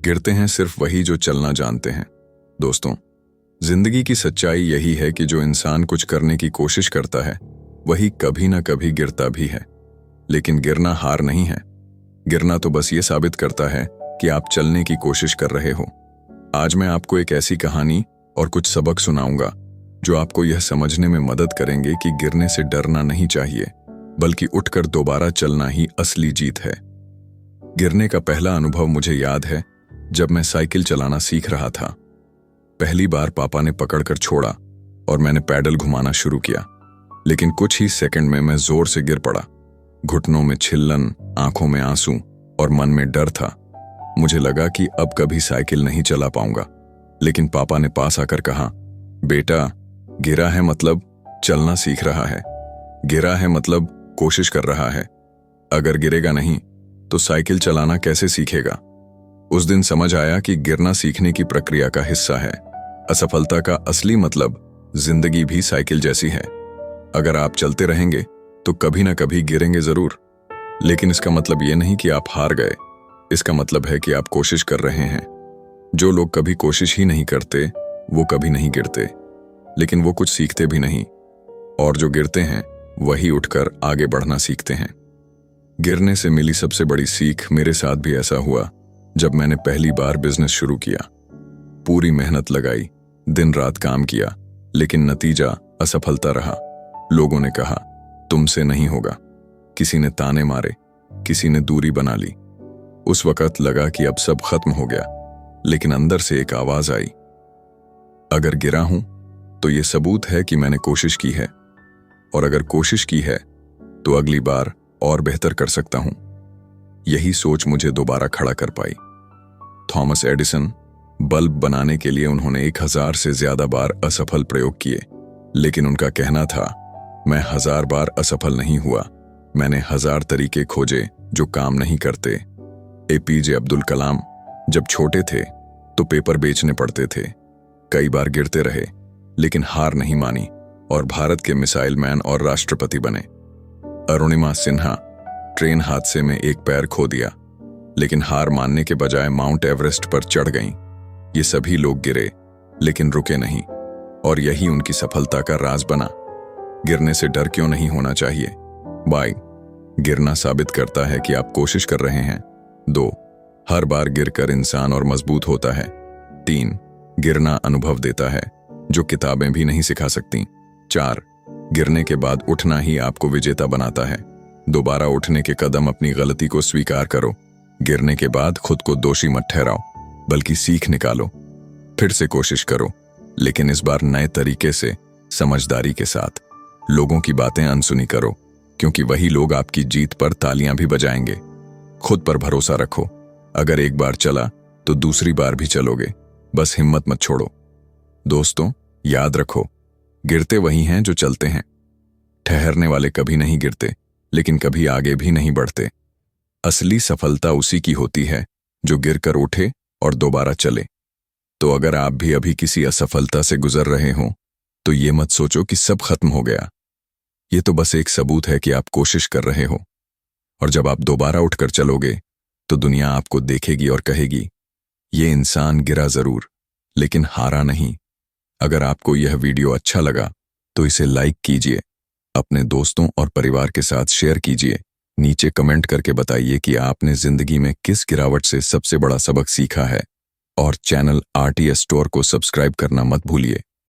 गिरते हैं सिर्फ वही जो चलना जानते हैं। दोस्तों, जिंदगी की सच्चाई यही है कि जो इंसान कुछ करने की कोशिश करता है वही कभी ना कभी गिरता भी है। लेकिन गिरना हार नहीं है। गिरना तो बस ये साबित करता है कि आप चलने की कोशिश कर रहे हो। आज मैं आपको एक ऐसी कहानी और कुछ सबक सुनाऊंगा जो आपको यह समझने में मदद करेंगे कि गिरने से डरना नहीं चाहिए, बल्कि उठकर दोबारा चलना ही असली जीत है। गिरने का पहला अनुभव मुझे याद है जब मैं साइकिल चलाना सीख रहा था। पहली बार पापा ने पकड़कर छोड़ा और मैंने पैडल घुमाना शुरू किया, लेकिन कुछ ही सेकंड में मैं जोर से गिर पड़ा। घुटनों में छिल्लन, आंखों में आंसू और मन में डर था। मुझे लगा कि अब कभी साइकिल नहीं चला पाऊंगा, लेकिन पापा ने पास आकर कहा, बेटा, गिरा है मतलब चलना सीख रहा है, गिरा है मतलब कोशिश कर रहा है। अगर गिरेगा नहीं तो साइकिल चलाना कैसे सीखेगा। उस दिन समझ आया कि गिरना सीखने की प्रक्रिया का हिस्सा है। असफलता का असली मतलब जिंदगी भी साइकिल जैसी है। अगर आप चलते रहेंगे तो कभी ना कभी गिरेंगे जरूर, लेकिन इसका मतलब ये नहीं कि आप हार गए। इसका मतलब है कि आप कोशिश कर रहे हैं। जो लोग कभी कोशिश ही नहीं करते वो कभी नहीं गिरते, लेकिन वो कुछ सीखते भी नहीं। और जो गिरते हैं वही उठकर आगे बढ़ना सीखते हैं। गिरने से मिली सबसे बड़ी सीख मेरे साथ भी ऐसा हुआ जब मैंने पहली बार बिजनेस शुरू किया। पूरी मेहनत लगाई, दिन रात काम किया, लेकिन नतीजा असफलता रहा। लोगों ने कहा, तुमसे नहीं होगा। किसी ने ताने मारे, किसी ने दूरी बना ली। उस वक्त लगा कि अब सब खत्म हो गया, लेकिन अंदर से एक आवाज आई, अगर गिरा हूं तो ये सबूत है कि मैंने कोशिश की है, और अगर कोशिश की है तो अगली बार और बेहतर कर सकता हूं। यही सोच मुझे दोबारा खड़ा कर पाई। थॉमस एडिसन, बल्ब बनाने के लिए उन्होंने 1000 से ज्यादा बार असफल प्रयोग किए, लेकिन उनका कहना था, मैं 1000 बार असफल नहीं हुआ, मैंने 1000 तरीके खोजे जो काम नहीं करते। एपीजे अब्दुल कलाम जब छोटे थे तो पेपर बेचने पड़ते थे। कई बार गिरते रहे, लेकिन हार नहीं मानी और भारत के मिसाइल मैन और राष्ट्रपति बने। अरुणिमा सिन्हा ट्रेन हादसे में एक पैर खो दिया, लेकिन हार मानने के बजाय माउंट एवरेस्ट पर चढ़ गईं। ये सभी लोग गिरे, लेकिन रुके नहीं, और यही उनकी सफलता का राज बना। गिरने से डर क्यों नहीं होना चाहिए? बाय, गिरना साबित करता है कि आप कोशिश कर रहे हैं। 2, हर बार गिरकर इंसान और मजबूत होता है। 3, गिरना अनुभव देता है जो किताबें भी नहीं सिखा सकती। 4, गिरने के बाद उठना ही आपको विजेता बनाता है। दोबारा उठने के कदम अपनी गलती को स्वीकार करो। गिरने के बाद खुद को दोषी मत ठहराओ, बल्कि सीख निकालो। फिर से कोशिश करो, लेकिन इस बार नए तरीके से, समझदारी के साथ। लोगों की बातें अनसुनी करो, क्योंकि वही लोग आपकी जीत पर तालियां भी बजाएंगे। खुद पर भरोसा रखो। अगर एक बार चला तो दूसरी बार भी चलोगे। बस हिम्मत मत छोड़ो। दोस्तों, याद रखो, गिरते वही हैं जो चलते हैं। ठहरने वाले कभी नहीं गिरते, लेकिन कभी आगे भी नहीं बढ़ते। असली सफलता उसी की होती है जो गिरकर उठे और दोबारा चले। तो अगर आप भी अभी किसी असफलता से गुजर रहे हो तो ये मत सोचो कि सब खत्म हो गया। ये तो बस एक सबूत है कि आप कोशिश कर रहे हो, और जब आप दोबारा उठकर चलोगे तो दुनिया आपको देखेगी और कहेगी, ये इंसान गिरा जरूर, लेकिन हारा नहीं। अगर आपको यह वीडियो अच्छा लगा तो इसे लाइक कीजिए, अपने दोस्तों और परिवार के साथ शेयर कीजिए। नीचे कमेंट करके बताइए कि आपने जिंदगी में किस गिरावट से सबसे बड़ा सबक सीखा है, और चैनल आरटीएस स्टोर को सब्सक्राइब करना मत भूलिए।